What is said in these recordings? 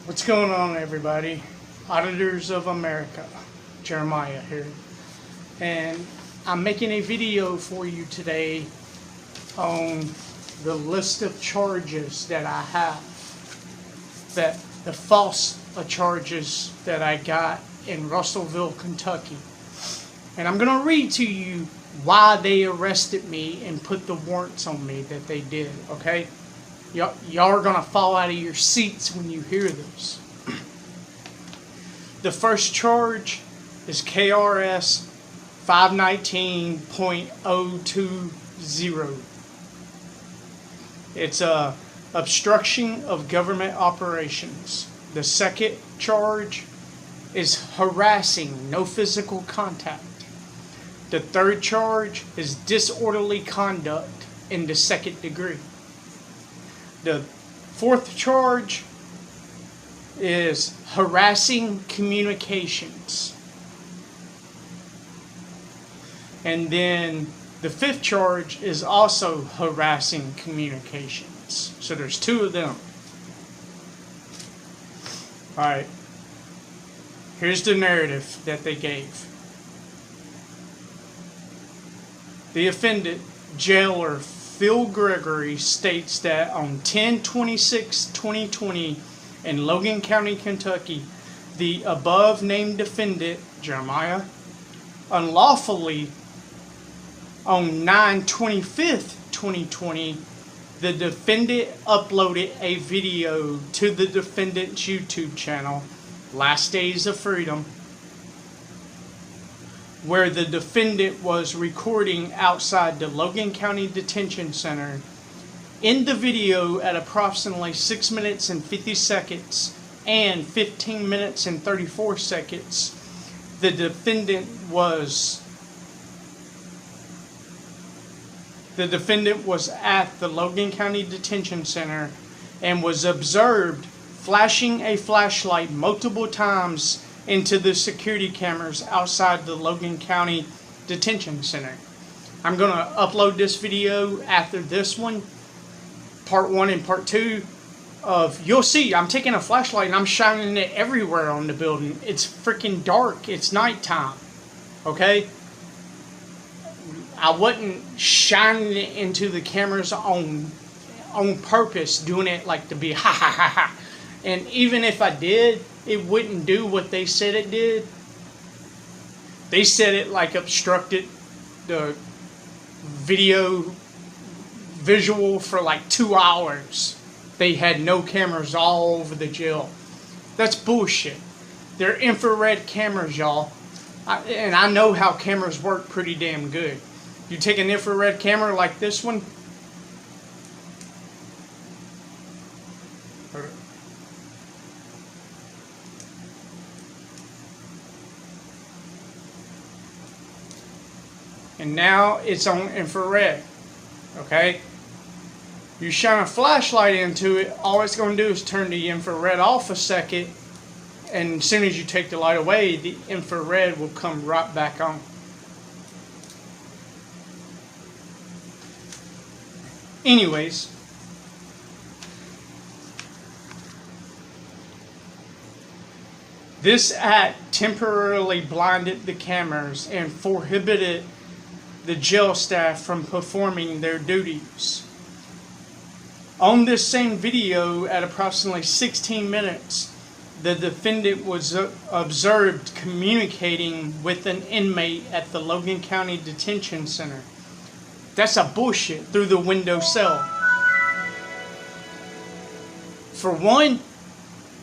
What's going on, everybody? Auditors of America, Jeremiah here, and I'm making a video for you today on the list of charges that I have, that the false charges that I got in Russellville, Kentucky. And I'm going to read to you why they arrested me and put the warrants on me that they did, okay? Y'all are going to fall out of your seats when you hear this. The first charge is KRS 519.020. It's obstruction of government operations. The second charge is harassing, no physical contact. The third charge is disorderly conduct in the second degree. The fourth charge is harassing communications. And then the fifth charge is also harassing communications. So there's two of them. Alright. Here's the narrative that they gave. The offended, jailer Phil Gregory, states that on 10/26/2020 in Logan County, Kentucky, the above named defendant, Jeremiah, unlawfully on 9/25/2020, the defendant uploaded a video to the defendant's YouTube channel, Last Days of Freedom, where the defendant was recording outside the Logan County Detention Center. In the video, at approximately 6 minutes and 50 seconds and 15 minutes and 34 seconds, the defendant was at the Logan County Detention Center and was observed flashing a flashlight multiple times into the security cameras outside the Logan County Detention Center. I'm going to upload this video after this one, part 1 and part 2 of, you'll see, I'm taking a flashlight and I'm shining it everywhere on the building. It's freaking dark. It's nighttime. Okay? I wasn't shining it into the cameras on purpose, doing it like to be ha ha ha ha. And even if I did, it wouldn't do what they said it did. They said it like obstructed the visual for like 2 hours. They had no cameras all over the jail. That's bullshit. They're infrared cameras, y'all. And I know how cameras work pretty damn good. You take an infrared camera like this one. And now it's on infrared, okay? You shine a flashlight into it, all it's going to do is turn the infrared off a second, and as soon as you take the light away, the infrared will come right back on. Anyways, this act temporarily blinded the cameras and prohibited the jail staff from performing their duties. On this same video, at approximately 16 minutes, the defendant was observed communicating with an inmate at the Logan County Detention Center. That's a bullshit, through the window cell. For one,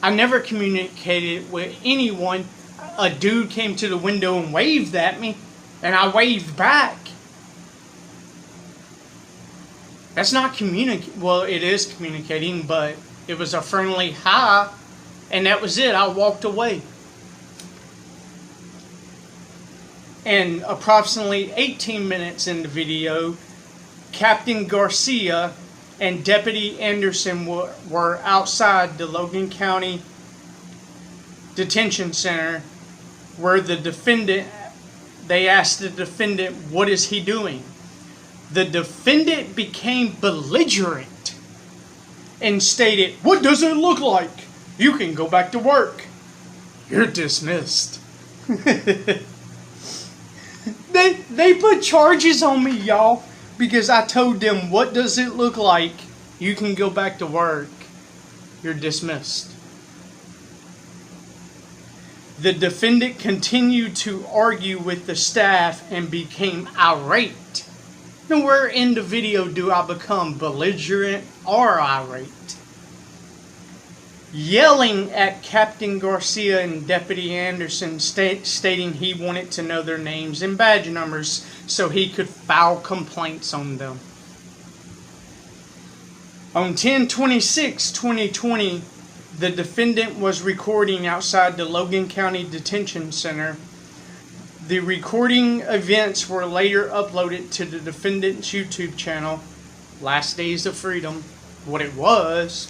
I never communicated with anyone. A dude came to the window and waved at me, and I waved back. That's not well, it is communicating, but it was a friendly hi, and that was it. I walked away. And approximately 18 minutes in the video, Captain Garcia and Deputy Anderson were outside the Logan County Detention Center, where they asked the defendant, what is he doing? The defendant became belligerent and stated, "What does it look like? You can go back to work. You're dismissed. They put charges on me, y'all, because I told them, what does it look like? You can go back to work. You're dismissed. The defendant continued to argue with the staff and became irate. Nowhere in the video do I become belligerent or irate. Yelling at Captain Garcia and Deputy Anderson, stating he wanted to know their names and badge numbers so he could file complaints on them. On 10/26/2020, the defendant was recording outside the Logan County Detention Center. The recording events were later uploaded to the defendant's YouTube channel, Last Days of Freedom, what it was,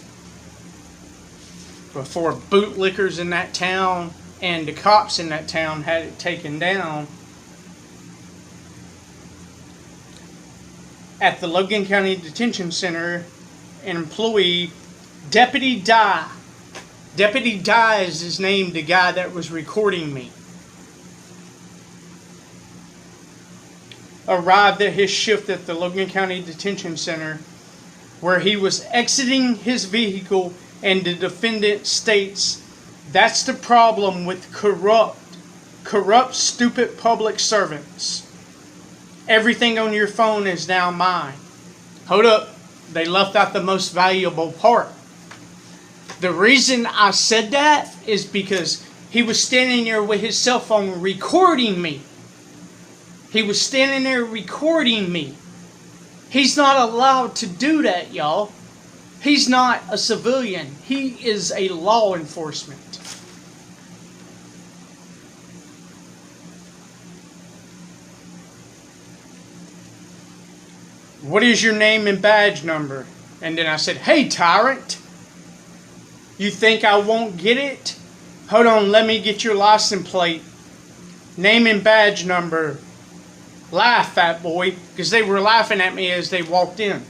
before bootlickers in that town and the cops in that town had it taken down. At the Logan County Detention Center, an employee, Deputy 𝕃.𝔻. Deputy 𝕃 is his name, the guy that was recording me. Arrived at his shift at the Logan County Detention Center, where he was exiting his vehicle, and the defendant states, "That's the problem with corrupt, stupid public servants. Everything on your phone is now mine." Hold up. They left out the most valuable part. The reason I said that is because he was standing there with his cell phone recording me. He was standing there recording me. He's not allowed to do that, y'all. He's not a civilian. He is a law enforcement. "What is your name and badge number?" And then I said, "Hey, tyrant. You think I won't get it? Hold on, let me get your license plate. Name and badge number." Laugh, fat boy, because they were laughing at me as they walked in.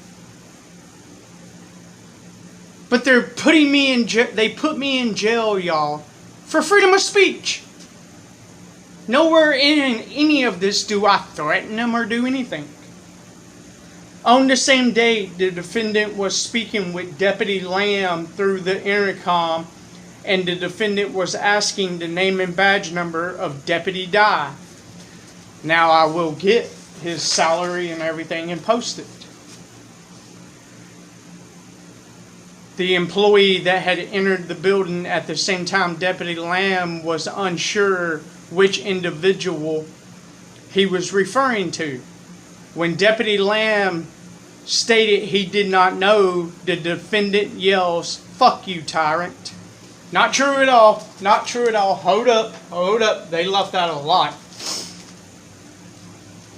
But they're putting me in jail. They put me in jail, y'all, for freedom of speech. Nowhere in any of this do I threaten them or do anything. On the same day, the defendant was speaking with Deputy 𝕃 through the intercom, and the defendant was asking the name and badge number of Deputy 𝕃. Now I will get his salary and everything and post it. The employee that had entered the building at the same time Deputy 𝕃 was unsure which individual he was referring to. When Deputy 𝕃 stated he did not know, the defendant yells, "Fuck you, tyrant." Not true at all. Not true at all. Hold up. Hold up. They left out a lot.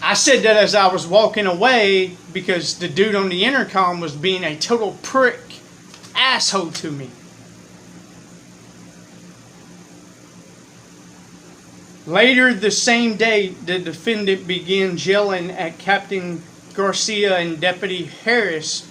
I said that as I was walking away because the dude on the intercom was being a total prick asshole to me. Later the same day, the defendant began yelling at Captain Garcia and Deputy Harris,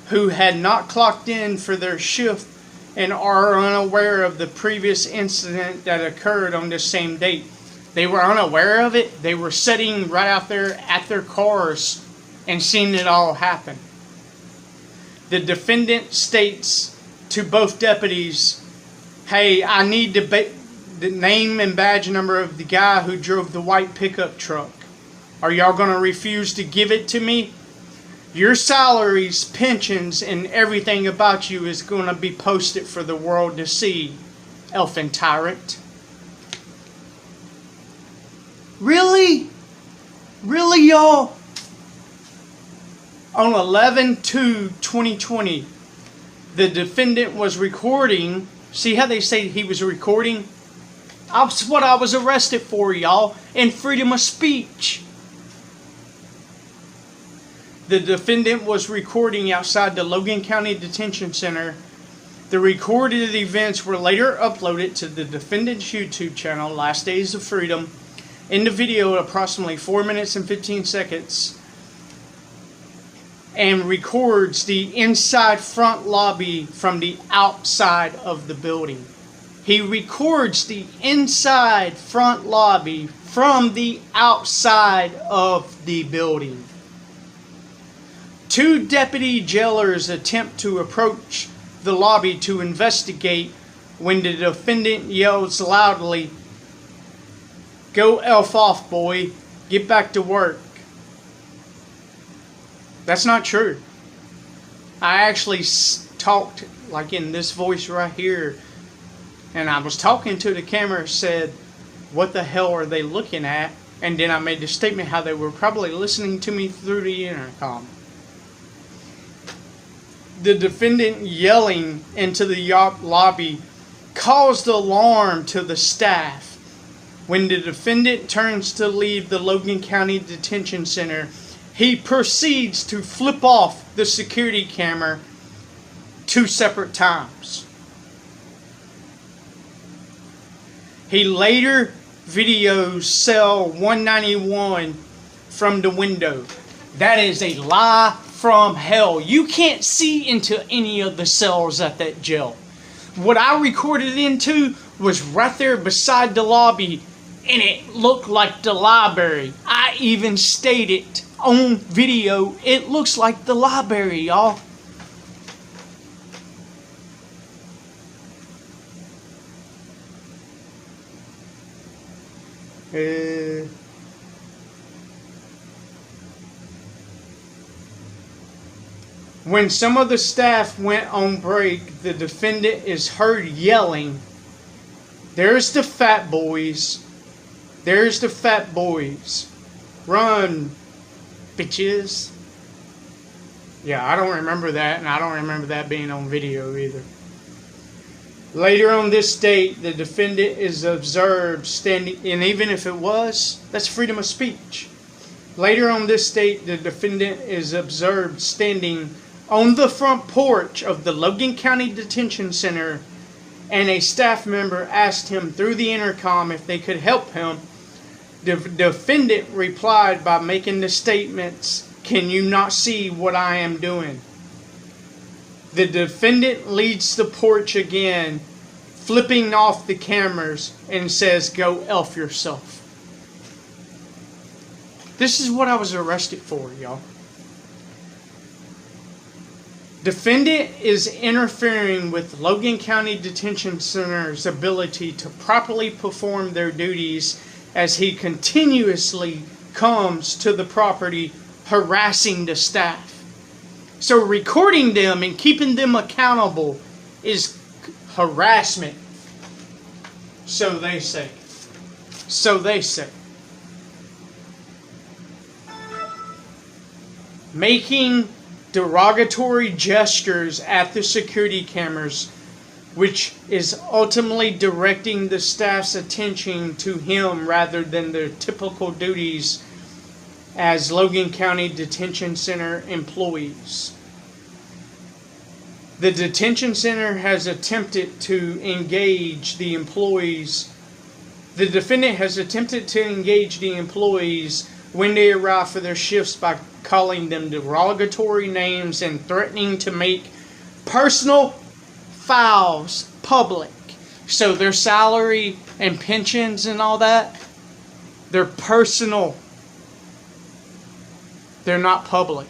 who had not clocked in for their shift and are unaware of the previous incident that occurred on the same date. They were unaware of it. They were sitting right out there at their cars and seeing it all happen. The defendant states to both deputies, "Hey, I need the name and badge number of the guy who drove the white pickup truck. Are y'all going to refuse to give it to me? Your salaries, pensions, and everything about you is going to be posted for the world to see, elfin tyrant." Really? Really, y'all? On 11/2/2020, the defendant was recording. See how they say he was recording? That's what I was arrested for, y'all, in freedom of speech. The defendant was recording outside the Logan County Detention Center. The recorded events were later uploaded to the defendant's YouTube channel, Last Days of Freedom. In the video, approximately 4 minutes and 15 seconds, and records the inside front lobby from the outside of the building. He records the inside front lobby from the outside of the building. Two deputy jailers attempt to approach the lobby to investigate when the defendant yells loudly, "Go F off, boy. Get back to work." That's not true. I actually talked like in this voice right here, and I was talking to the camera, said, "What the hell are they looking at?" And then I made the statement how they were probably listening to me through the intercom. The defendant yelling into the lobby caused alarm to the staff. When the defendant turns to leave the Logan County Detention Center, he proceeds to flip off the security camera 2 separate times. He later videos cell 191 from the window. That is a lie from hell. You can't see into any of the cells at that jail. What I recorded into was right there beside the lobby, and it looked like the library. I even stated on video, it looks like the library, y'all. When some of the staff went on break, the defendant is heard yelling, "There's the fat boys. There's the fat boys. Run, bitches." Yeah, I don't remember that, and I don't remember that being on video either. Later on this date, the defendant is observed standing, and even if it was, that's freedom of speech. Later on this date, the defendant is observed standing on the front porch of the Logan County Detention Center, and a staff member asked him through the intercom if they could help him. The defendant replied by making the statements, "Can you not see what I am doing?" The defendant leads the porch again, flipping off the cameras, and says, "Go F yourself." This is what I was arrested for, y'all. Defendant is interfering with Logan County Detention Center's ability to properly perform their duties as he continuously comes to the property harassing the staff. So recording them and keeping them accountable is harassment. So they say. So they say. Making derogatory gestures at the security cameras, which is ultimately directing the staff's attention to him rather than their typical duties as Logan County Detention Center employees. The detention center has attempted to engage the employees. The defendant has attempted to engage the employees when they arrive for their shifts by calling them derogatory names and threatening to make personal files public. So their salary and pensions and all that, they're personal. They're not public.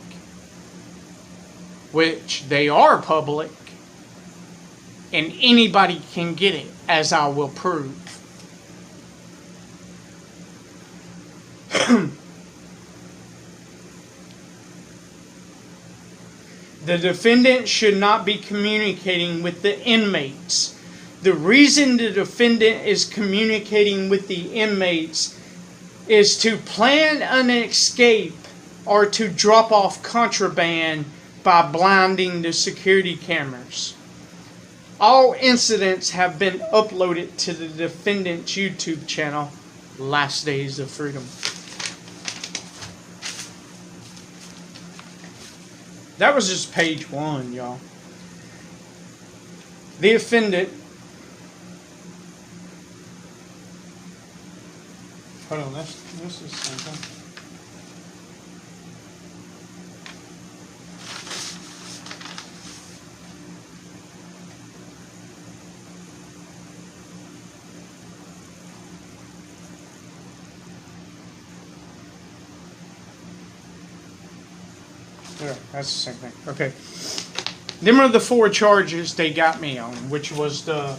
Which they are public, and anybody can get it, as I will prove. The defendant should not be communicating with the inmates. The reason the defendant is communicating with the inmates is to plan an escape or to drop off contraband by blinding the security cameras. All incidents have been uploaded to the defendant's YouTube channel, Last Days of Freedom. That was just page 1, y'all. The defendant. Hold on, this is something. Yeah, that's the same thing. Okay. Them are the 4 charges they got me on, which was the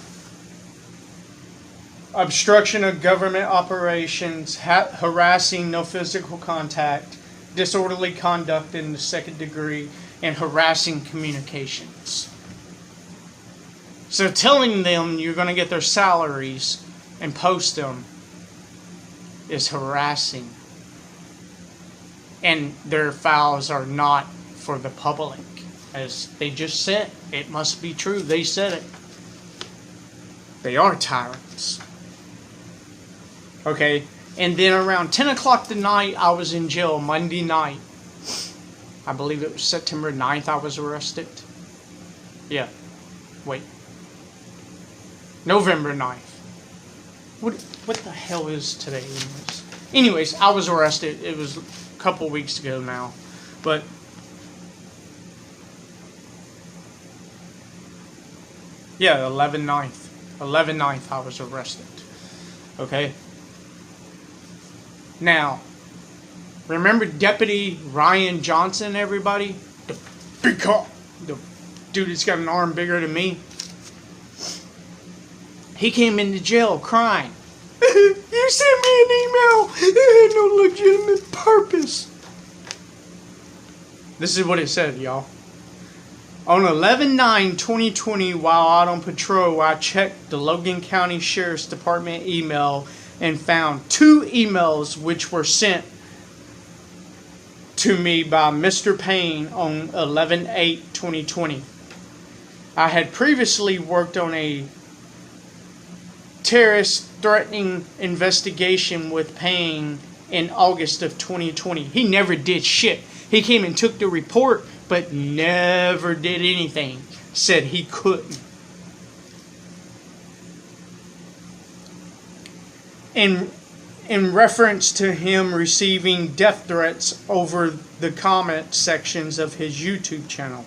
obstruction of government operations, harassing, no physical contact, disorderly conduct in the 2nd degree, and harassing communications. So telling them you're going to get their salaries and post them is harassing. And their files are not for the public. As they just said, it must be true. They said it. They are tyrants. Okay, and then around 10 o'clock tonight, I was in jail Monday night. I believe it was September 9th I was arrested. Yeah, wait. November 9th. What the hell is today? Anyways, I was arrested. It was a couple weeks ago now. But yeah, 11/9th. 11/9th I was arrested. Okay? Now, remember Deputy Ryan Johnson, everybody? The big cop. The dude that's got an arm bigger than me. He came into jail crying. You sent me an email. It had no legitimate purpose. This is what it said, y'all. On 11/9/2020, while out on patrol, I checked the Logan County Sheriff's Department email and found 2 emails which were sent to me by Mr. Payne on 11/8/2020. I had previously worked on a terrorist threatening investigation with Payne in August of 2020. He never did shit. He came and took the report, but never did anything. Said he couldn't. In reference to him receiving death threats over the comment sections of his YouTube channel.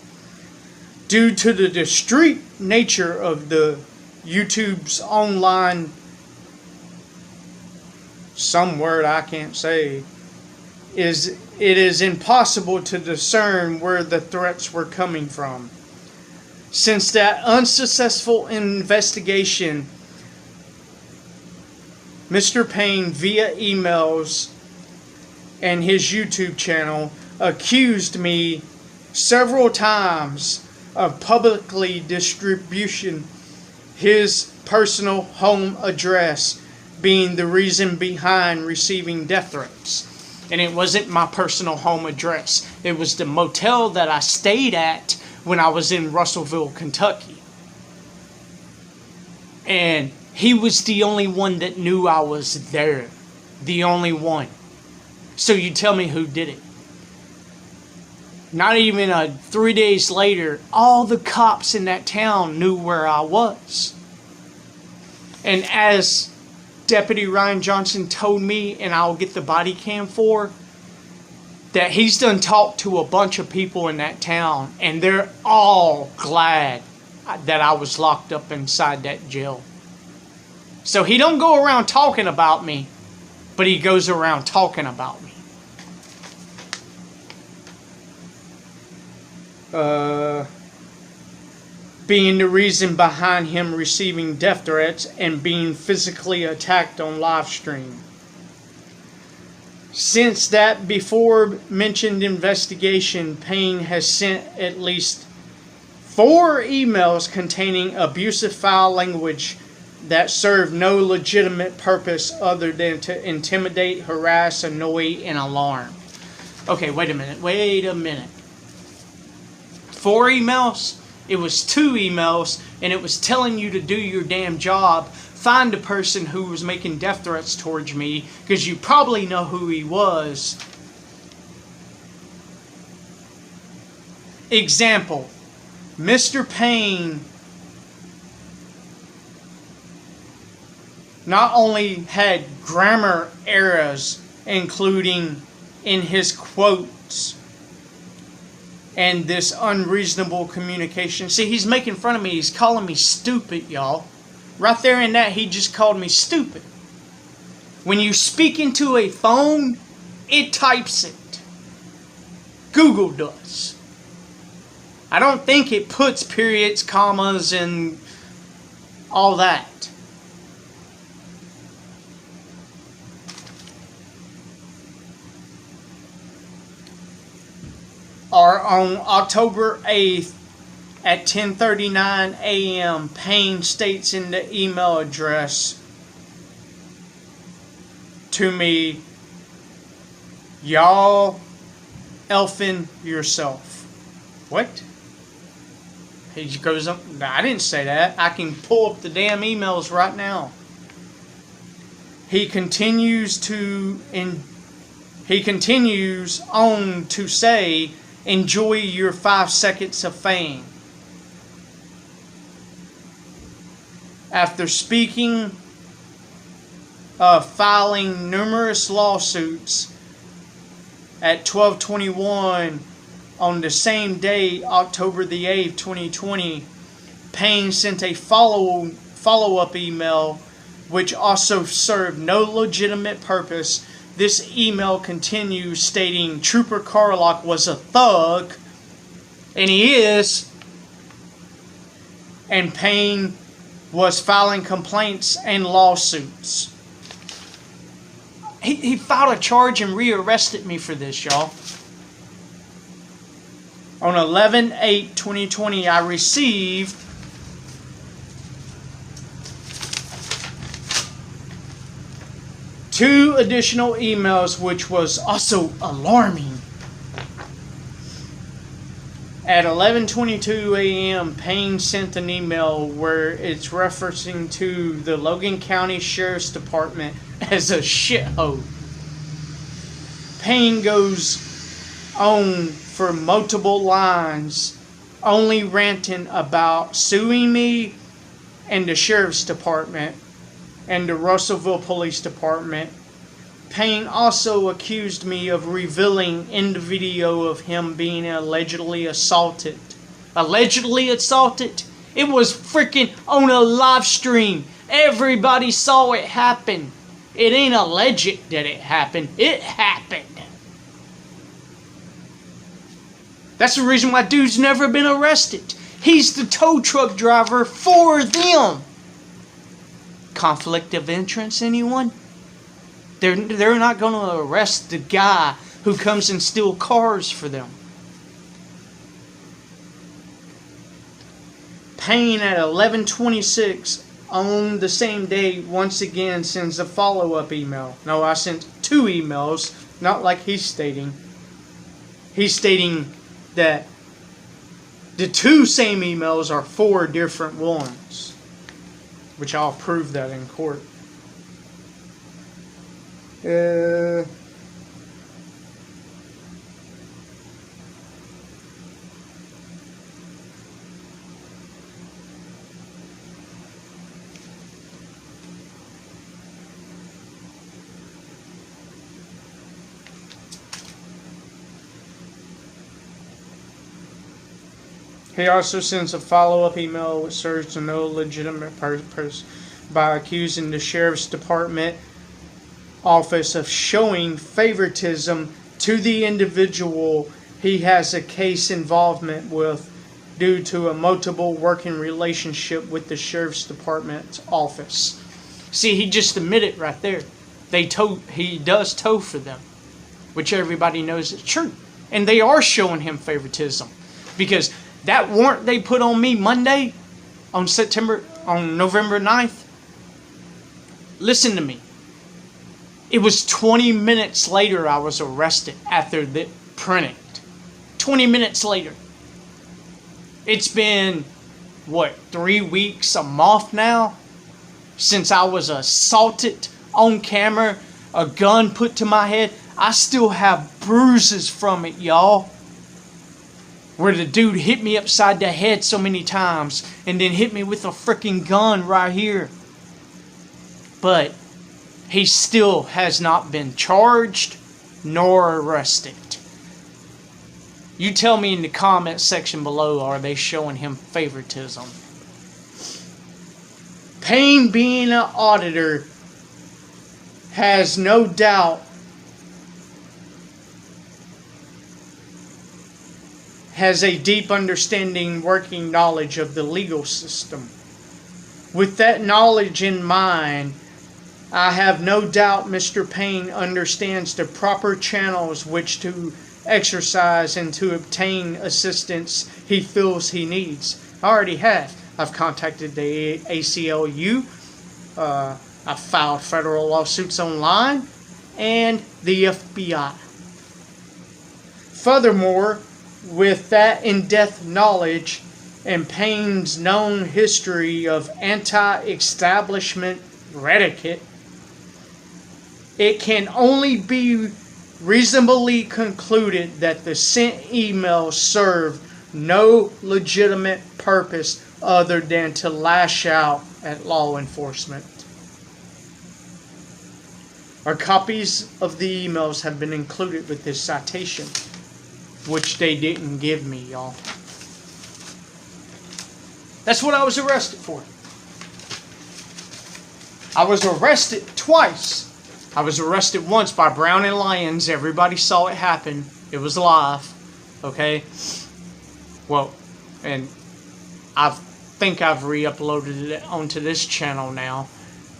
Due to the discreet nature of the YouTube's online, some word I can't say, it is impossible to discern where the threats were coming from. Since that unsuccessful investigation, Mr. Payne, via emails and his YouTube channel, accused me several times of publicly distribution his personal home address being the reason behind receiving death threats. And it wasn't my personal home address. It was the motel that I stayed at when I was in Russellville, Kentucky. And he was the only one that knew I was there. The only one. So you tell me who did it. Not even 3 days later, all the cops in that town knew where I was. And as Deputy Ryan Johnson told me, and I'll get the body cam for, that he's done talked to a bunch of people in that town, and they're all glad that I was locked up inside that jail. So he don't go around talking about me, but he goes around talking about me. Being the reason behind him receiving death threats and being physically attacked on live stream. Since that before mentioned investigation, Payne has sent at least 4 emails containing abusive foul language that serve no legitimate purpose other than to intimidate, harass, annoy, and alarm. Okay, wait a minute. 4 emails? It was 2 emails, and it was telling you to do your damn job. Find the person who was making death threats towards me, because you probably know who he was. Example, Mr. Payne not only had grammar errors, including in his quotes, and this unreasonable communication. See, he's making fun of me. He's calling me stupid, y'all. Right there in that, he just called me stupid. When you speak into a phone, it types it. Google does. I don't think it puts periods, commas, and all that. Or on October 8th at 10:39 a.m., Payne states in the email address to me, "Y'all elfing yourself." What? He goes up. I didn't say that. I can pull up the damn emails right now. He continues on to say, "Enjoy your 5 seconds of fame." After speaking of filing numerous lawsuits at 12/21 on the same day, October the 8th, 2020, Payne sent a follow-up email which also served no legitimate purpose. This email continues stating Trooper Carlock was a thug, and he is, and Payne was filing complaints and lawsuits. He filed a charge and rearrested me for this, y'all. On 11/8/2020, I received two additional emails, which was also alarming. At 11:22 a.m., Payne sent an email where it's referencing to the Logan County Sheriff's Department as a shithole. Payne goes on for multiple lines, only ranting about suing me and the Sheriff's Department and the Russellville Police Department. Payne also accused me of revealing in the video of him being allegedly assaulted. Allegedly assaulted? It was freaking on a live stream. Everybody saw it happen. It ain't alleged that it happened. It happened. That's the reason why dude's never been arrested. He's the tow truck driver for them. Conflict of interest, anyone? They're not going to arrest the guy who comes and steals cars for them. Payne at 11:26 on the same day once again sends a follow-up email. No, I sent two emails, not like he's stating. He's stating that the two same emails are 4 different ones, which I'll prove that in court. He also sends a follow-up email which serves to no legitimate purpose by accusing the Sheriff's Department office of showing favoritism to the individual he has a case involvement with due to a multiple working relationship with the Sheriff's Department's office. See, he just admitted right there. He does tow for them, which everybody knows is true. And they are showing him favoritism. Because that warrant they put on me Monday, on November 9th, listen to me. It was 20 minutes later I was arrested after the printing. 20 minutes later. It's been, 3 weeks, a month now, since I was assaulted on camera, a gun put to my head. I still have bruises from it, y'all. Where the dude hit me upside the head so many times and then hit me with a freaking gun right here. But he still has not been charged nor arrested. You tell me in the comment section below, are they showing him favoritism? Payne, being an auditor, has no doubt has a deep understanding, working knowledge of the legal system. With that knowledge in mind, I have no doubt Mr. Payne understands the proper channels which to exercise and to obtain assistance he feels he needs. I already have. I've contacted the ACLU, I've filed federal lawsuits online, and the FBI. Furthermore, with that in-depth knowledge and Payne's known history of anti-establishment etiquette, it can only be reasonably concluded that the sent emails serve no legitimate purpose other than to lash out at law enforcement. Our copies of the emails have been included with this citation, which they didn't give me, y'all. That's what I was arrested for. I was arrested twice. I was arrested once by Brown and Lyons. Everybody saw it happen. It was live. Okay? Well, and I think I've re-uploaded it onto this channel now.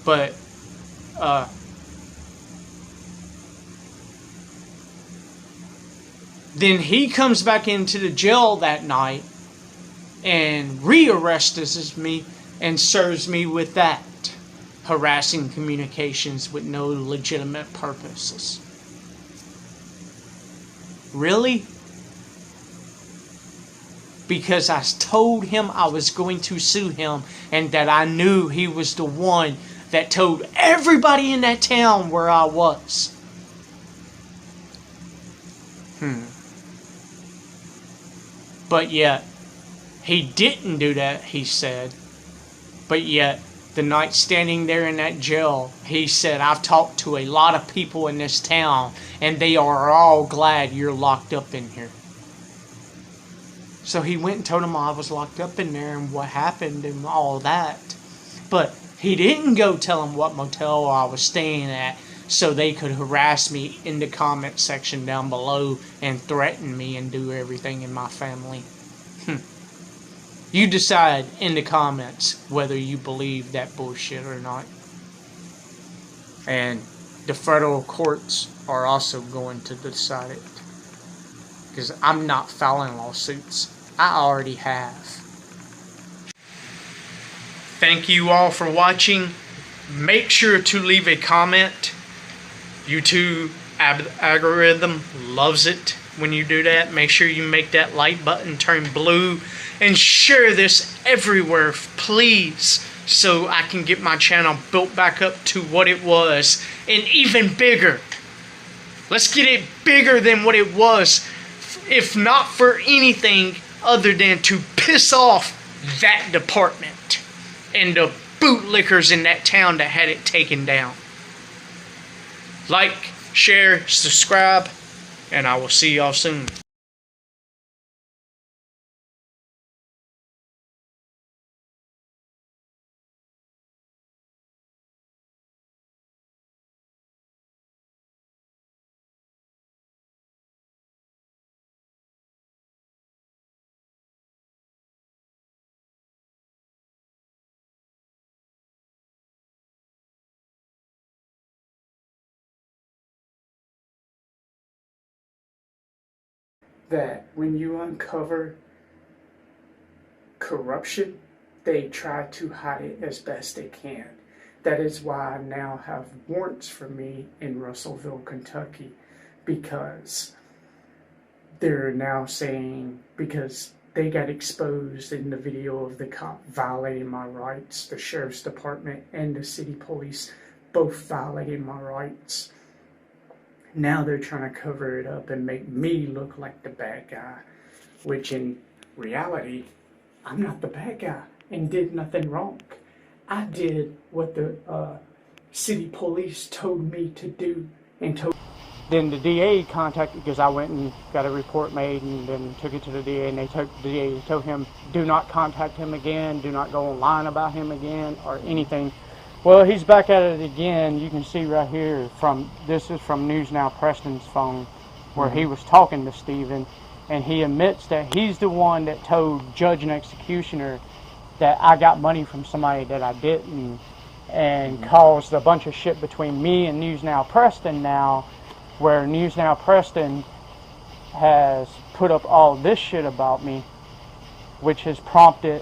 But, then he comes back into the jail that night and re-arrests me and serves me with that. Harassing communications with no legitimate purposes. Really? Because I told him I was going to sue him and that I knew he was the one that told everybody in that town where I was. But yet, he didn't do that, he said. But yet, the night standing there in that jail, he said, I've talked to a lot of people in this town, and they are all glad you're locked up in here. So he went and told them I was locked up in there and what happened and all that. But he didn't go tell them what motel I was staying at so they could harass me in the comment section down below and threaten me and do everything in my family. You decide in the comments whether you believe that bullshit or not. And the federal courts are also going to decide it. Because I'm not filing lawsuits. I already have. Thank you all for watching. Make sure to leave a comment. YouTube algorithm loves it when you do that. Make sure you make that like button turn blue. And share this everywhere, please, so I can get my channel built back up to what it was, and even bigger. Let's get it bigger than what it was, if not for anything other than to piss off that department and the bootlickers in that town that had it taken down. Like, share, subscribe, and I will see y'all soon. That when you uncover corruption, they try to hide it as best they can. That is why I now have warrants for me in Russellville, Kentucky, because they're now saying, because they got exposed in the video of the cop violating my rights, the sheriff's department and the city police both violating my rights. Now they're trying to cover it up and make me look like the bad guy, which in reality, I'm not the bad guy and did nothing wrong. I did what the city police told me to do and told. Then the DA contacted, because I went and got a report made and then took it to the DA, and they took the DA told him, do not contact him again, do not go online about him again or anything. Well, he's back at it again. You can see right here this is from News Now Preston's phone, where he was talking to Steven, and he admits that he's the one that told judge and executioner that I got money from somebody that I didn't, and caused a bunch of shit between me and News Now Preston now, where News Now Preston has put up all this shit about me, which has prompted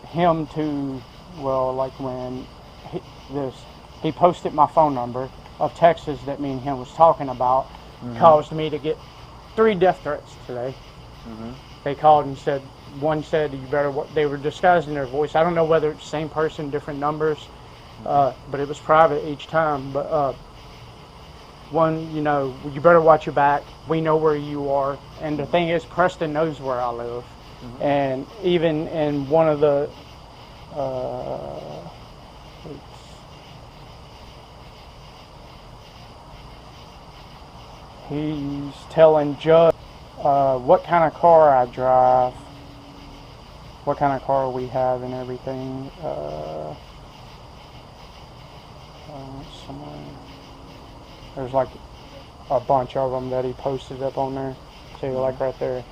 him to, well, like when he posted my phone number of Texas that me and him was talking about, caused me to get 3 death threats today. They called and said, one said, you better, they were disguising their voice. I don't know whether it's the same person, different numbers, but it was private each time. But one, you know, you better watch your back. We know where you are. And the thing is, Preston knows where I live. And even in one of the, he's telling Judge what kind of car I drive, what kind of car we have and everything. Somewhere. There's like a bunch of them that he posted up on there. See, like right there.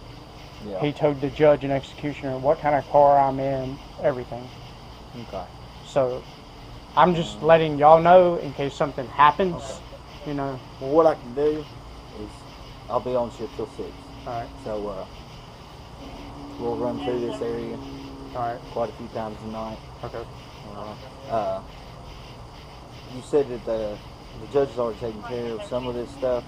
Yeah. He told the judge and executioner what kind of car I'm in, everything. Okay. So I'm just letting y'all know in case something happens, you know. Well, what I can do is I'll be on shift till 6. Alright. So we'll run through this area quite a few times tonight. Okay. You said that the judge has already taken care of some of this stuff,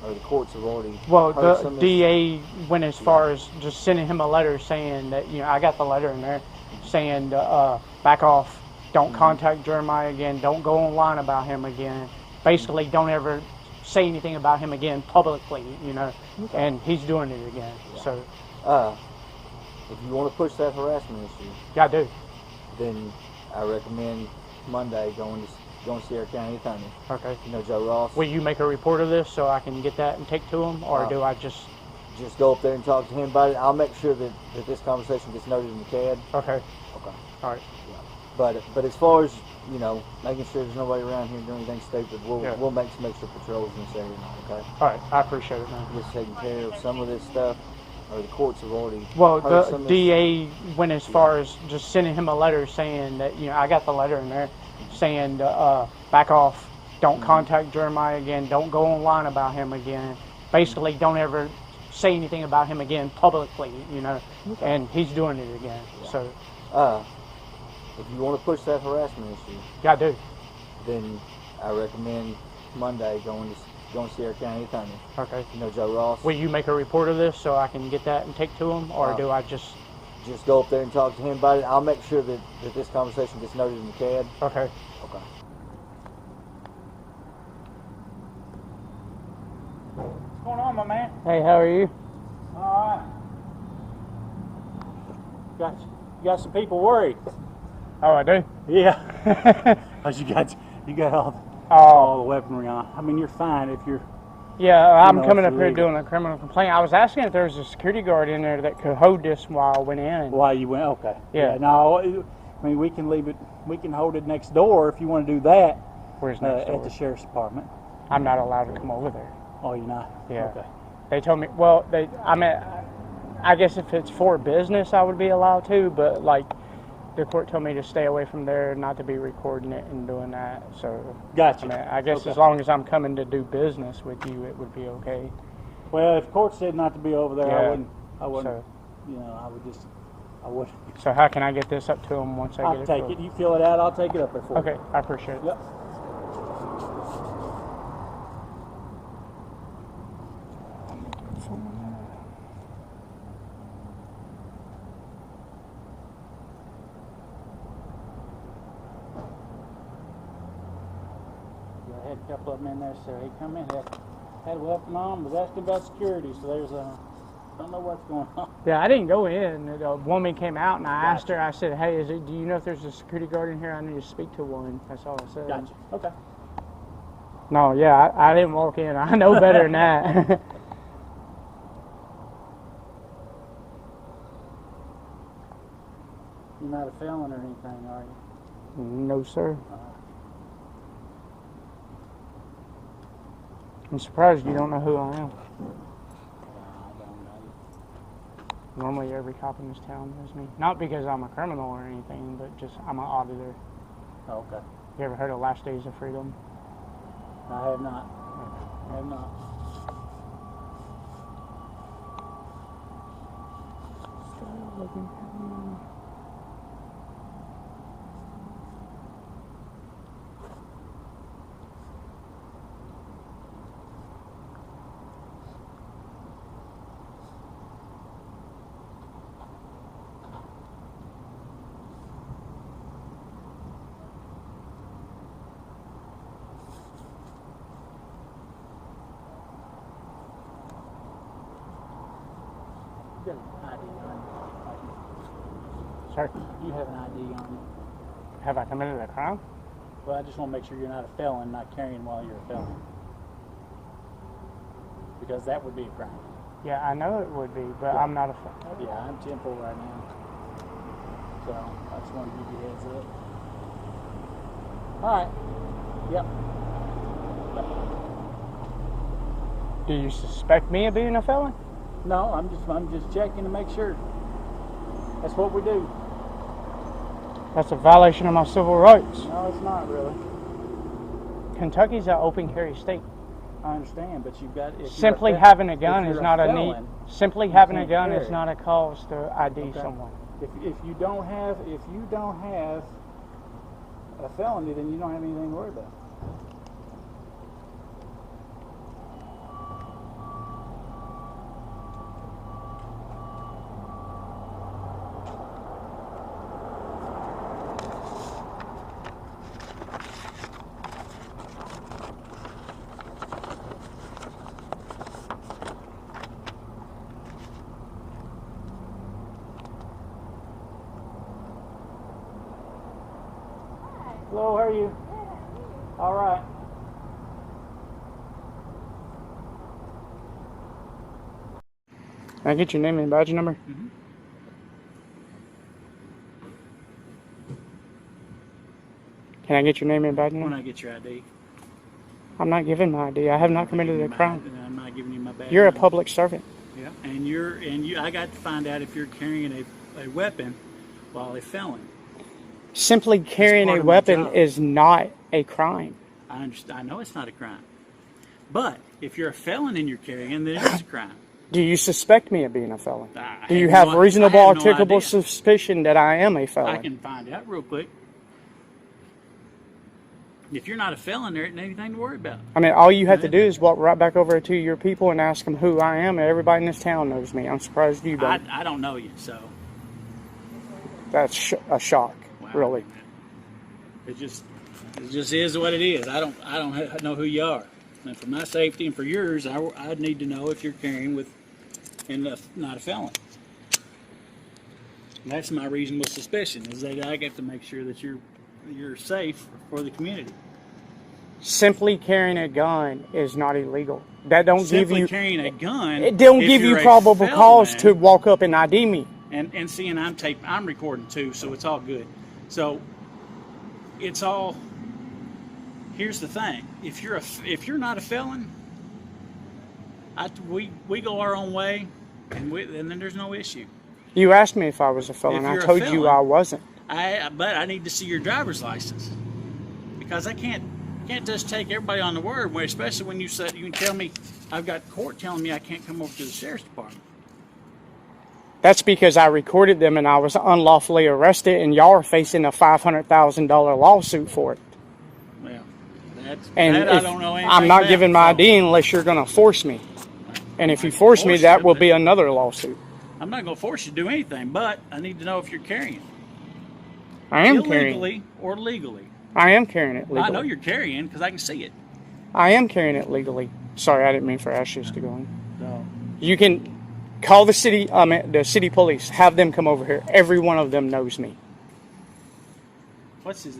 or the courts have already. Well, the DA went as far as just sending him a letter saying that, you know, I got the letter in there saying back off, don't contact Jeremiah again, don't go online about him again. Basically, don't ever say anything about him again publicly, you know. And he's doing it again. Yeah. So, if you want to push that harassment issue, yeah, I do. Then I recommend Monday going to see our county attorney. Okay. You know, Joe Ross. Will you make a report of this so I can get that and take to him, or do I just go up there and talk to him about it? I'll make sure that this conversation gets noted in the CAD. Okay. Okay. All right. Yeah. But as far as, you know, making sure there's nobody around here doing anything stupid, we'll make some extra patrols in this area now, okay? All right. I appreciate it, man. Just taking care of some of this stuff, or the courts have already. Well, the DA went as far as just sending him a letter saying that, you know, I got the letter in there saying back off, don't contact Jeremiah again, don't go online about him again. Basically, don't ever say anything about him again publicly, you know. And he's doing it again. Yeah. So, if you want to push that harassment issue, yeah, I do. Then I recommend Monday going to see our county attorney. Okay. You know, Joe Ross. Will you make a report of this so I can get that and take to him, or do I just go up there and talk to him about it? I'll make sure that this conversation gets noted in the CAD. Okay. Okay. What's going on, my man? Hey, how are you? All right. You got some people worried. Oh, I do? Yeah. Because you got all the weaponry on. I mean, you're fine if you're. Yeah, I'm coming up here doing a criminal complaint. I was asking if there was a security guard in there that could hold this while I went in. While you went, okay. Yeah. No, I mean, we can leave it. We can hold it next door if you want to do that. Where's next door? At the sheriff's department. I'm not allowed to come over there. Oh, you're not? Yeah. Okay. They told me. Well, I guess if it's for business, I would be allowed to. But like, the court told me to stay away from there, not to be recording it and doing that. So, gotcha. I guess as long as I'm coming to do business with you, it would be okay. Well, if court said not to be over there, yeah. I wouldn't. So, you know, I wouldn't. So how can I get this up to them once I get it? I'll take it. You fill it out. I'll take it up there for you. Okay, I appreciate it. Yep. I had a couple of them in there, so he come in, had a weapon on, was asking about security, so there's don't know what's going on. Yeah, I didn't go in. A woman came out and I asked her, I said, hey, do you know if there's a security guard in here? I need to speak to one. That's all I said. Gotcha. Okay. No, yeah, I didn't walk in. I know better than that. You're not a felon or anything, are you? No, sir. I'm surprised you don't know who I am. I don't know. Normally every cop in this town knows me. Not because I'm a criminal or anything, but just I'm an auditor. Oh, okay. You ever heard of Last Days of Freedom? I have not. I have not. You got an ID on you. Sir, You have an ID on you. have I committed a crime? Well, I just want to make sure you're not a felon, not carrying while you're a felon. Because that would be a crime. Yeah, I know it would be, but Yeah. I'm not a felon. Yeah, I'm 10-4 right now. So, I just want to give you a heads up. Alright. Yep. Do you suspect me of being a felon? No, I'm just checking to make sure. That's what we do. That's a violation of my civil rights. No, it's not really. Kentucky's an open carry state. I understand, but you've got Simply having a gun if is you're not a need. felon, Simply having a can't gun is carry. not a cause to ID Okay. someone. If you don't have a felony, then you don't have anything to worry about. Hello, how are you? All right. Can I get your name and badge number? Mm-hmm. Can I get your name and badge When number? I get your ID, I'm not giving my ID. I have not committed a crime. I'm not giving you my badge. You're a number. public servant. Yeah, and you. I got to find out if you're carrying a weapon while a felon. Simply carrying part a of my weapon job. is not a crime. I understand. I know it's not a crime, but if you're a felon and you're carrying, then it is a crime. Do you suspect me of being a felon? I Do you have have no- reasonable, I have no articulable idea. suspicion that I am a felon? I can find out real quick. If you're not a felon, there ain't anything to worry about. I mean, all you have to do is walk right back over to your people and ask them who I am, and everybody in this town knows me. I'm surprised you don't. I don't know you, so That's a shock, wow, really. It just is what it is. I don't know who you are, and for my safety and for yours, I'd need to know if you're carrying with and not a felon. And that's my reasonable suspicion, is that I get to make sure that you're safe for the community. Simply carrying a gun is not illegal. That don't give Simply you. carrying a gun. It don't if give you you're a probable cause felon, to walk up and ID me. And seeing I'm recording too, so it's all good. So it's all. Here's the thing: if you're not a felon, we go our own way, and then there's no issue. You asked me if I was a felon. If I you're a told you felon- I wasn't. But I need to see your driver's license, because I can't just take everybody on the word. Especially when you can tell me I've got court telling me I can't come over to the sheriff's department. That's because I recorded them and I was unlawfully arrested, and y'all are facing a $500,000 lawsuit for it. Well, And that I if don't know anything I'm not about, giving my so ID unless you're going to force me. And if you force me, force that you, will but- be another lawsuit. I'm not going to force you to do anything, but I need to know if you're carrying I am illegally carrying. or legally. I am carrying it legally. I know you're carrying because I can see it. I am carrying it legally. Sorry, I didn't mean for ashes to go in. So You can call the city police. Have them come over here. Every one of them knows me. what's his?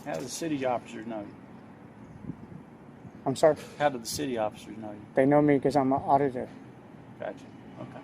How do the city officers know you? I'm sorry? How do the city officers know you? They know me because I'm an auditor. Gotcha. Okay.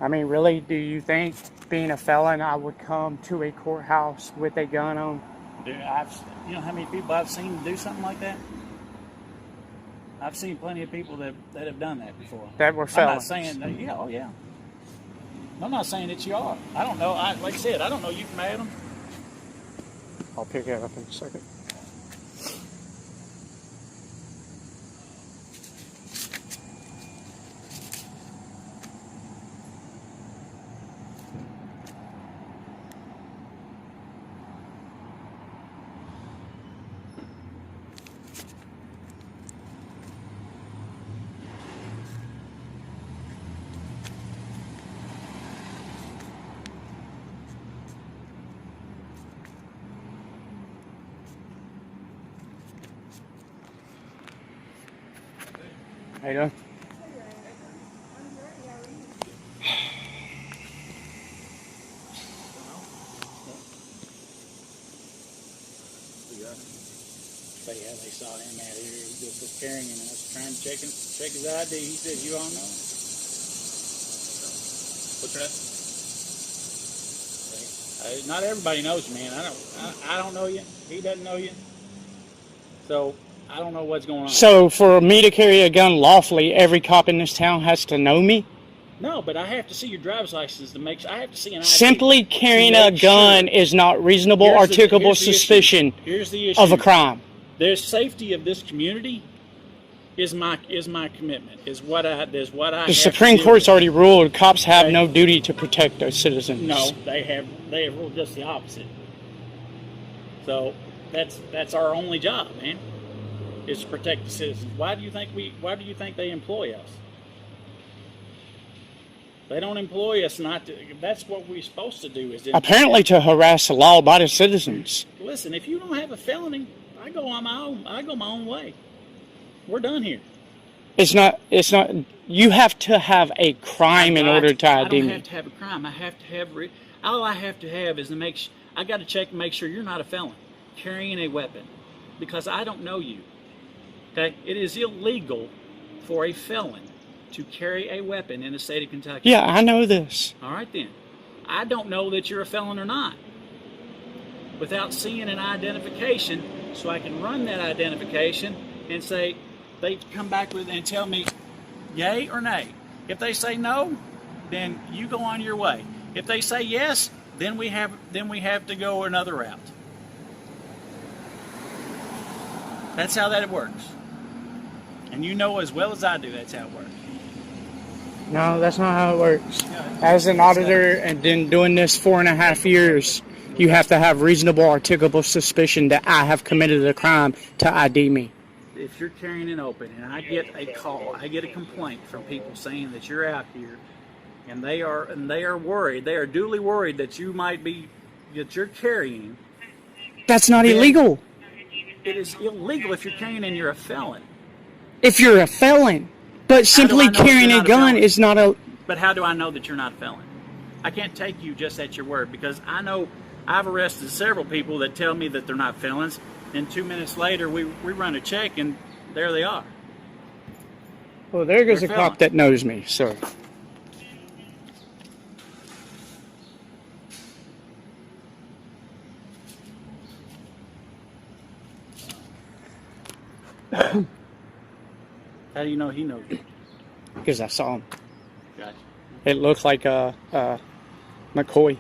I mean, really, do you think being a felon, I would come to a courthouse with a gun on? Dude, you know how many people I've seen do something like that? I've seen plenty of people that have done that before. That were I'm felons? not saying that, yeah, oh yeah. I'm not saying that you are. I don't know. Like I said, I don't know you from Adam. I'll pick it up in a second. How you doing? But yeah, they saw him out here. He just was carrying, and I was trying to check his ID. He said, "You all know." What's your name? Not everybody knows you, man. I don't know you. He doesn't know you. So I don't know what's going on. So for me to carry a gun lawfully, every cop in this town has to know me? No, but I have to see your driver's license to make sure. I have to see an ID. Simply carrying a gun is not reasonable, articulable suspicion of a crime. The safety of this community is my commitment. Is what I The Supreme Court's already ruled cops have no duty to protect their citizens. No, they have ruled just the opposite. So that's our only job, man, is to protect the citizens. Why do you think they employ us? They don't employ us not to. That's what we're supposed to do. Apparently to harass the law-abiding citizens. Listen, if you don't have a felony, I go my own way. We're done here. It's not. You have to have a crime in order to ID me. I don't have to have a crime. I have to have. All I have to have is I got to check and make sure you're not a felon carrying a weapon, because I don't know you. Okay, it is illegal for a felon to carry a weapon in the state of Kentucky. Yeah, I know this. All right then. I don't know that you're a felon or not without seeing an identification, so I can run that identification and say, they come back with and tell me yay or nay. If they say no, then you go on your way. If they say yes, then we have to go another route. That's how that works. And you know as well as I do that's how it works. No, that's not how it works. As an auditor and been doing this 4.5 years, you have to have reasonable, articulable suspicion that I have committed a crime to ID me. If you're carrying it open and I get a call, I get a complaint from people saying that you're out here, and they are worried, they are duly worried that you're carrying. That's not illegal. It is illegal if you're carrying and you're a felon. If you're a felon. But simply carrying a gun is not a... But how do I know that you're not a felon? I can't take you just at your word, because I know I've arrested several people that tell me that they're not felons, and 2 minutes later we run a check and there they are. Well, there goes a cop that knows me, sir. How do you know he knows you? Because I saw him. Gotcha. It looked like McCoy.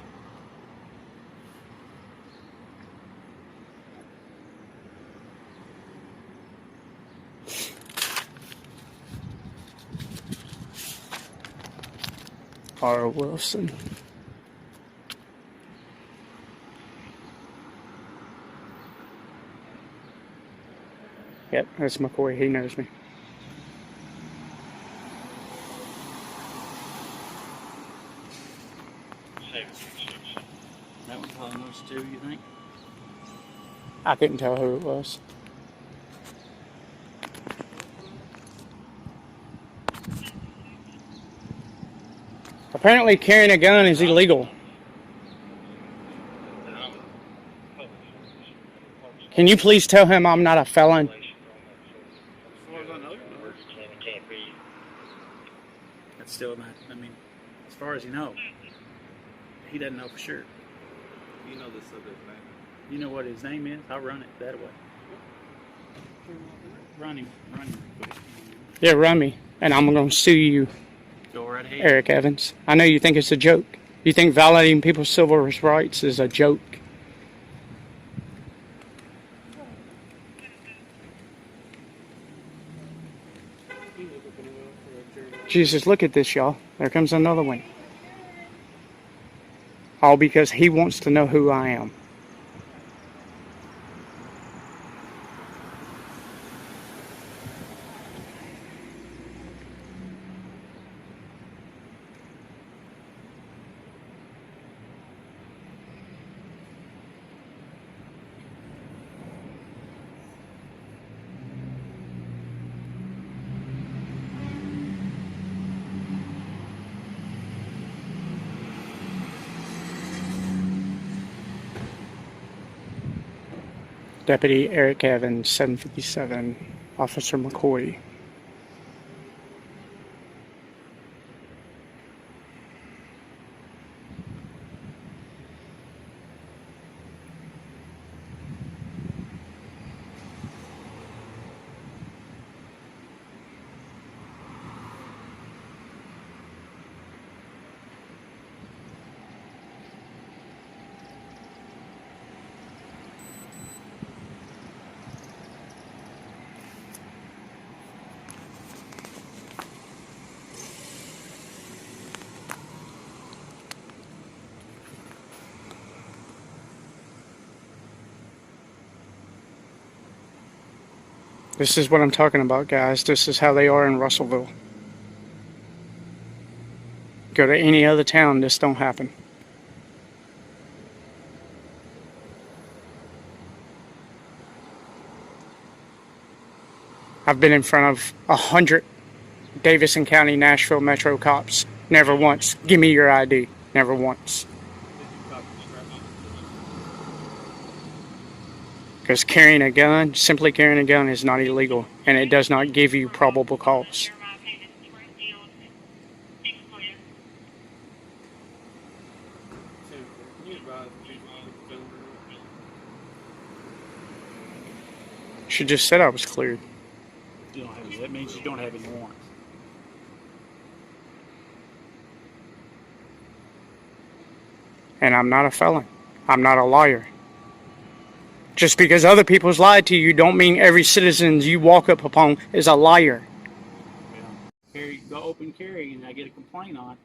R. Wilson. Yep, that's McCoy. He knows me. That one probably knows too, you think? I couldn't tell who it was. Apparently carrying a gun is illegal. Can you please tell him I'm not a felon? That's still not, I mean, as far as you know, he doesn't know for sure. You know the subject name. You know what his name is? I'll run it that way. Run him real quick. Yeah, run me, and I'm going to sue you, Go right ahead. Eric Evans. I know you think it's a joke. You think violating people's civil rights is a joke. Jesus, look at this, y'all. There comes another one. All because he wants to know who I am. Deputy Eric Evans, 757, Officer McCoy. This is what I'm talking about, guys. This is how they are in Russellville. Go to any other town, this don't happen. I've been in front of 100 Davidson County, Nashville Metro cops. Never once. Give me your ID. Never once. Because carrying a gun, simply carrying a gun is not illegal, and it does not give you probable cause. She just said I was cleared. You don't have, that means you don't have any warrants. And I'm not a felon. I'm not a liar. Just because other people's lied to you don't mean every citizen you walk up upon is a liar. Go open carry and I get a complaint on,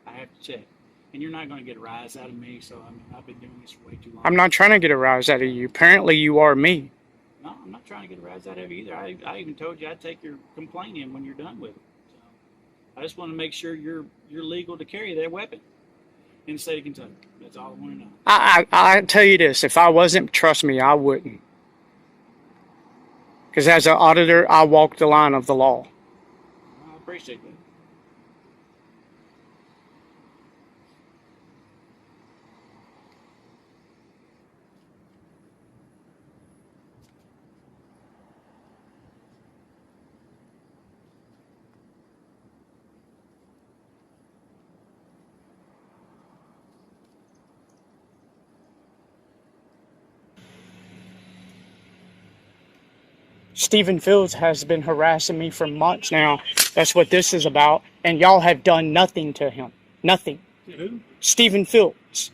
I have to check. And you're not going to get a rise out of me, so I mean, I've been doing this for way too long. I'm not trying to get a rise out of you. Apparently you are me. No, I'm not trying to get a rise out of you either. I even told you I'd take your complaint in when you're done with it. So I just want to make sure you're legal to carry that weapon in the state of Kentucky. That's all I want to know. I tell you this, if I wasn't, trust me, I wouldn't. Because as an auditor, I walk the line of the law. I appreciate that. Stephen Fields has been harassing me for months now. That's what this is about. And y'all have done nothing to him. Nothing. Who? Stephen Fields.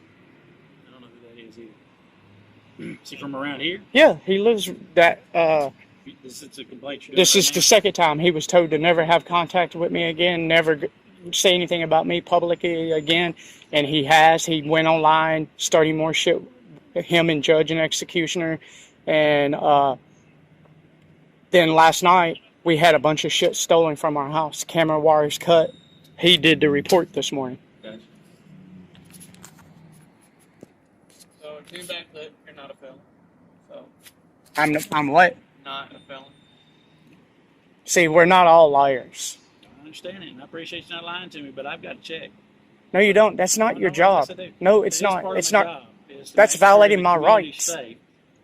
I don't know who that is either. Is he from around here? Yeah, he lives that, This is a complaint. this is the second time he was told to never have contact with me again, never say anything about me publicly again, and he has. He went online, starting more shit, him and judge and executioner, and then last night we had a bunch of shit stolen from our house. Camera wires cut. He did the report this morning. Gotcha. So it came back that you're not a felon. So I'm what? not a felon. See, we're not all liars. I understand it, and I appreciate you not lying to me, but I've got to check. No, you don't. That's not your job. Yes, I do. No, it's It is not. part of It's my not. job, is to That's make sure violating the my community's rights. safe.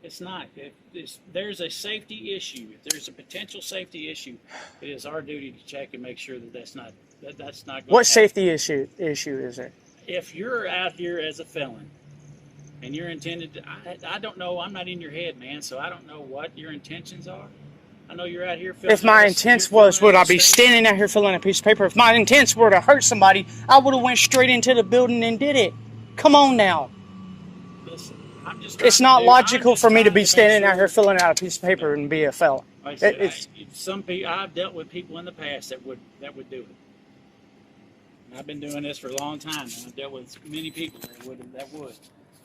It's not. If there's a safety issue, if there's a potential safety issue, it is our duty to check and make sure that that's not going What to happen. safety issue is there? If you're out here as a felon and you're intended to, I don't know, I'm not in your head, man, so I don't know what your intentions are. I know you're out here filling If my out a- intents you're was, filling would out I a be statement. standing out here filling a piece of paper? If my intents were to hurt somebody, I would have went straight into the building and did it. Come on now. Listen, I'm just It's trying not to do- logical I'm just for me to trying be make standing out sure- here filling out a piece of paper and be a felon. Like I said, It's some people, I've dealt with people in the past that would do it. And I've been doing this for a long time, and I've dealt with many people that would.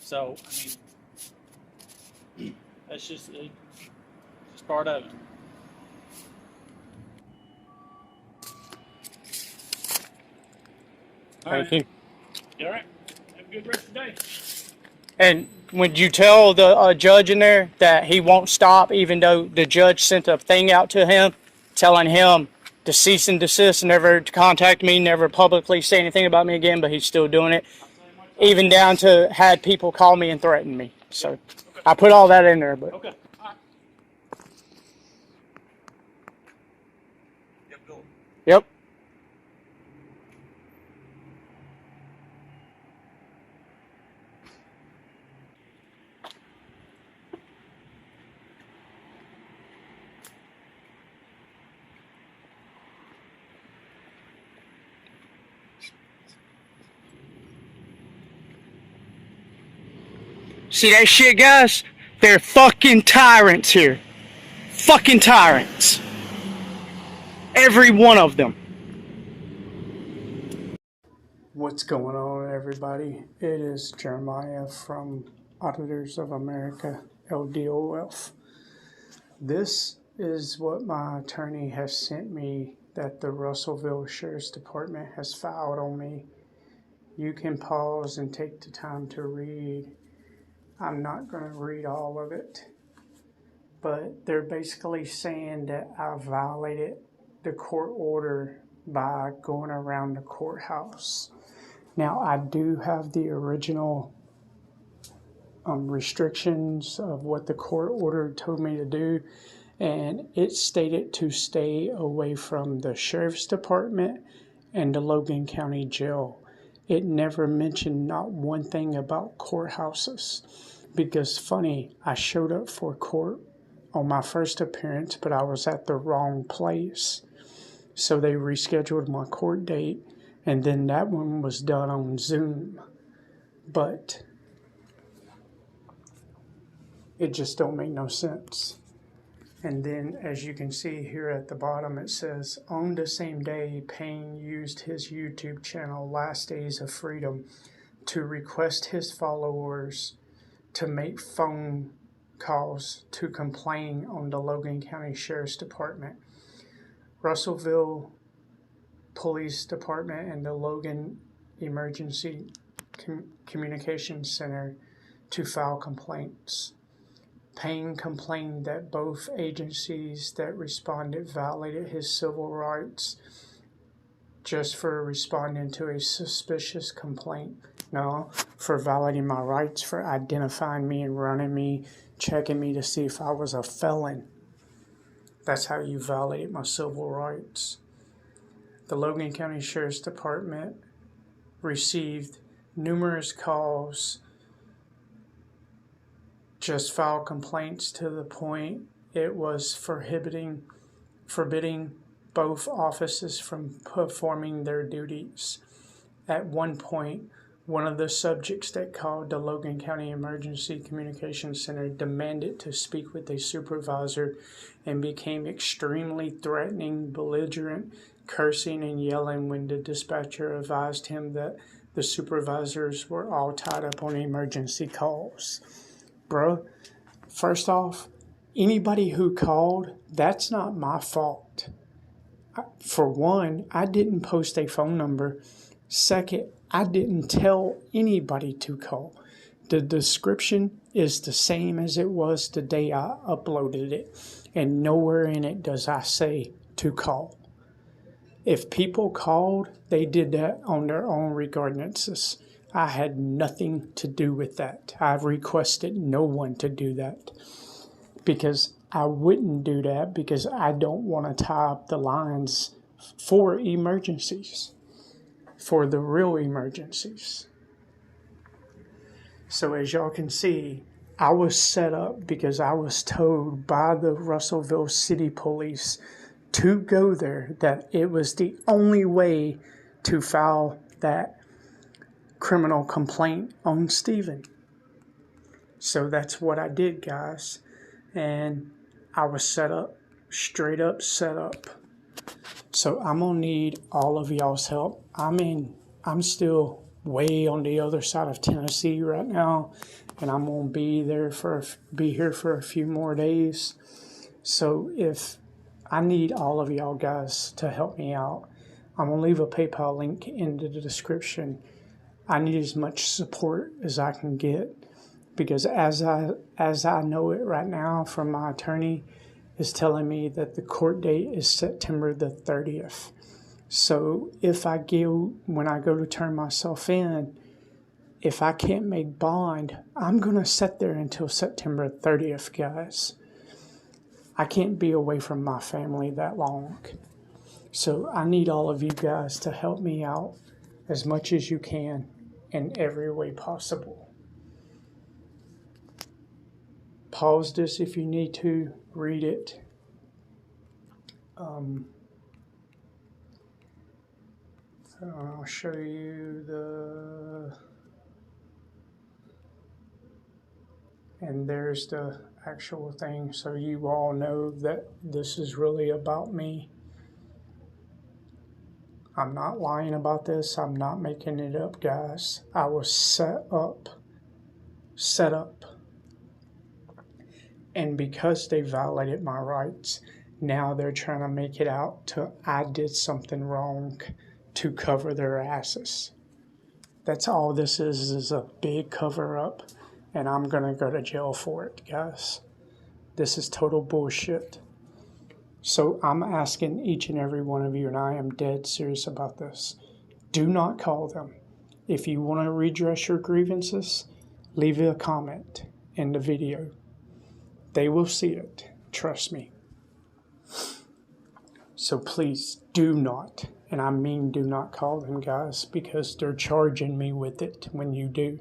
So I mean, that's just it's part of it. All right. Thank you. All right. Have a good rest of the day. And would you tell the judge in there that he won't stop, even though the judge sent a thing out to him telling him to cease and desist, never to contact me, never publicly say anything about me again, but he's still doing it, even down to had people call me and threaten me. So I put all that in there. But Okay. All right. Yep, go. yep. See that shit, guys? They're fucking tyrants here. Fucking tyrants. Every one of them. What's going on, everybody? It is Jeremiah from Auditors of America, 𝕃.𝔻. This is what my attorney has sent me that the Russellville Sheriff's Department has filed on me. You can pause and take the time to read. I'm not going to read all of it, but they're basically saying that I violated the court order by going around the courthouse. Now, I do have the original restrictions of what the court order told me to do, and it stated to stay away from the Sheriff's Department and the Logan County Jail. It never mentioned not one thing about courthouses. Because funny, I showed up for court on my first appearance, but I was at the wrong place. So they rescheduled my court date, and then that one was done on Zoom. But it just don't make no sense. And then, as you can see here at the bottom, it says, on the same day, Payne used his YouTube channel, Last Days of Freedom, to request his followers to make phone calls to complain on the Logan County Sheriff's Department, Russellville Police Department, and the Logan Emergency Communications Center to file complaints. Payne complained that both agencies that responded violated his civil rights just for responding to a suspicious complaint. No, for violating my rights, for identifying me and running me, checking me to see if I was a felon. That's how you violated my civil rights. The Logan County Sheriff's Department received numerous calls, just filed complaints to the point it was forbidding both offices from performing their duties. At one point, One of the subjects that called the Logan County Emergency Communications Center demanded to speak with a supervisor and became extremely threatening, belligerent, cursing and yelling when the dispatcher advised him that the supervisors were all tied up on emergency calls. Bro, first off, anybody who called, that's not my fault. For one, I didn't post a phone number. Second, I didn't tell anybody to call. The description is the same as it was the day I uploaded it, and nowhere in it does I say to call. If people called, they did that on their own regardless. I had nothing to do with that. I've requested no one to do that because I wouldn't do that because I don't want to tie up the lines for emergencies, for the real emergencies. So as y'all can see, I was set up because I was told by the Russellville City Police to go there that it was the only way to file that criminal complaint on Stephen. So that's what I did, guys. And I was set up, straight up set up. So I'm going to need all of y'all's help. I'm still way on the other side of Tennessee right now, and I'm going to be here for a few more days. So if I need all of y'all guys to help me out, I'm going to leave a PayPal link in the description. I need as much support as I can get because as I know it right now from my attorney is telling me that the court date is September the 30th. So when I go to turn myself in, if I can't make bond, I'm going to sit there until September 30th, guys. I can't be away from my family that long. So I need all of you guys to help me out as much as you can in every way possible. Pause this if you need to, read it. I'll show you and there's the actual thing, so you all know that this is really about me. I'm not lying about this. I'm not making it up, guys. I was set up. And because they violated my rights, now they're trying to make it out to I did something wrong to cover their asses. That's all this is a big cover-up, and I'm going to go to jail for it, guys. This is total bullshit. So I'm asking each and every one of you, and I am dead serious about this, do not call them. If you want to redress your grievances, leave a comment in the video. They will see it. Trust me. So please do not, and I mean do not call them, guys, because they're charging me with it when you do.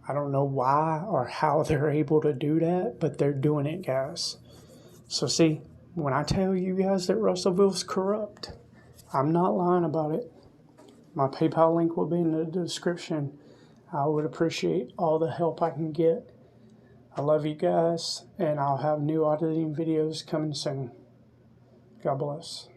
I don't know why or how they're able to do that, but they're doing it, guys. So see, when I tell you guys that Russellville's corrupt, I'm not lying about it. My PayPal link will be in the description. I would appreciate all the help I can get. I love you guys, and I'll have new auditing videos coming soon. God bless.